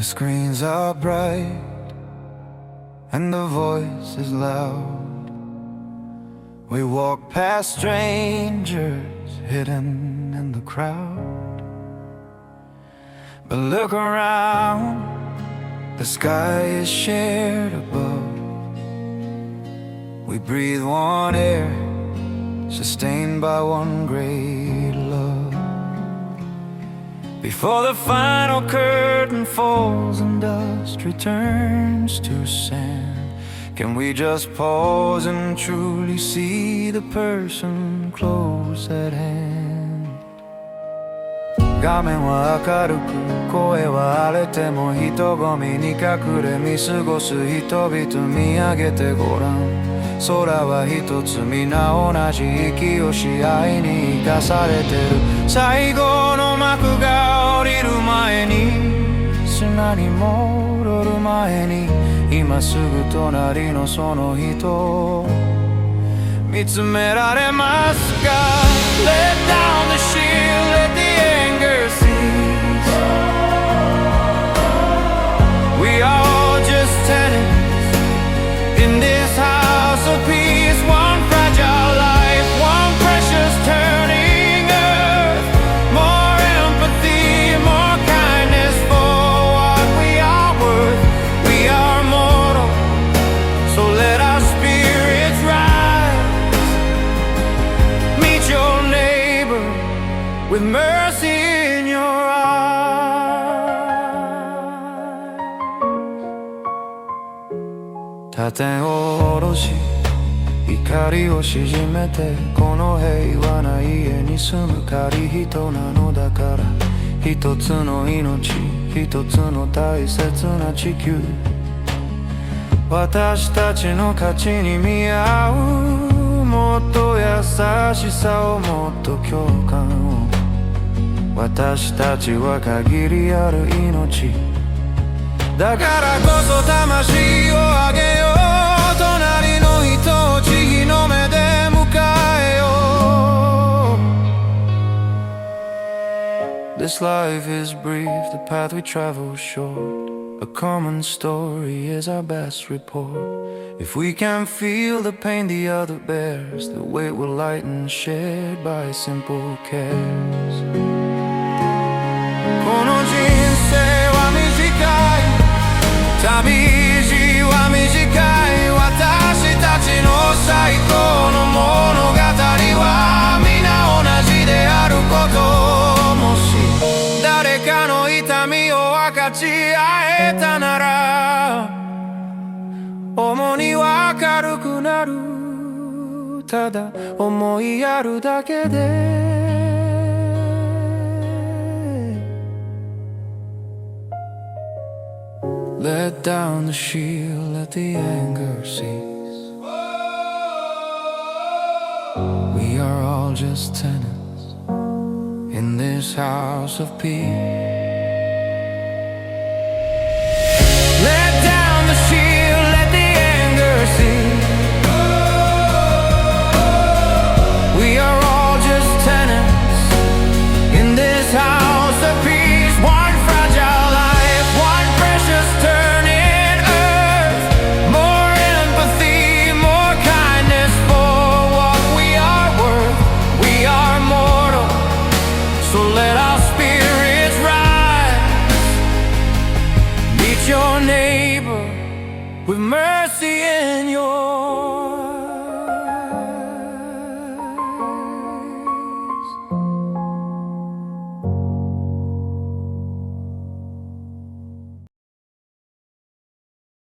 screens are bright and the voice is loud. We walk past strangers hidden in the crowd. But look around, the sky is shared above. We breathe one air, sustained by one great love. Before the final curtain falls and dust returns to sand, can we just pause and truly see the person close at hand? 画面は明るく、声は荒れても人混みに隠れ見過ごす人々見上げてごらん。空は一つ皆同じ息をし愛に生かされてる。最後の幕が降りる前に、砂に戻る前に、今すぐ隣のその人を見つめられますか？ Let down the shield, let the anger cease. We are all just tenants in this house of peace. One fragile life, one precious turning earth. More empathy, more kindness for what we are worth. We are mortal, so let our spirits rise. Meet your neighbor with mercy in your eyes. 盾を下ろし光を鎮めて、この平和な家に住む仮人なのだから、一つの命、一つの大切な地球。私たちの価値に見合う、もっと優しさを、もっと共感を。私たちは限りある命だからこそ魂をあげよう。隣の人を慈悲の目で迎えよう。 This life is brief, the path we travel short. A common story is our best report. If we can feel the pain the other bears, the weight will lighten, shared by simple cares. この人生は短い、旅路は短い。私たちの最高の物語は皆同じであること。もし誰かの痛みを分かち合えたなら、重荷は軽くなる。ただ思いやるだけで。Let down the shield, let the anger cease. We are all just tenants in this house of peace. Let down the shield, let the anger cease. We are all just tenants in this house of peace. One fragile life, one precious turning earth. More empathy, more kindness for what we are worth. We are mortal, so let our spirits rise. Meet your neighbor with mercy in your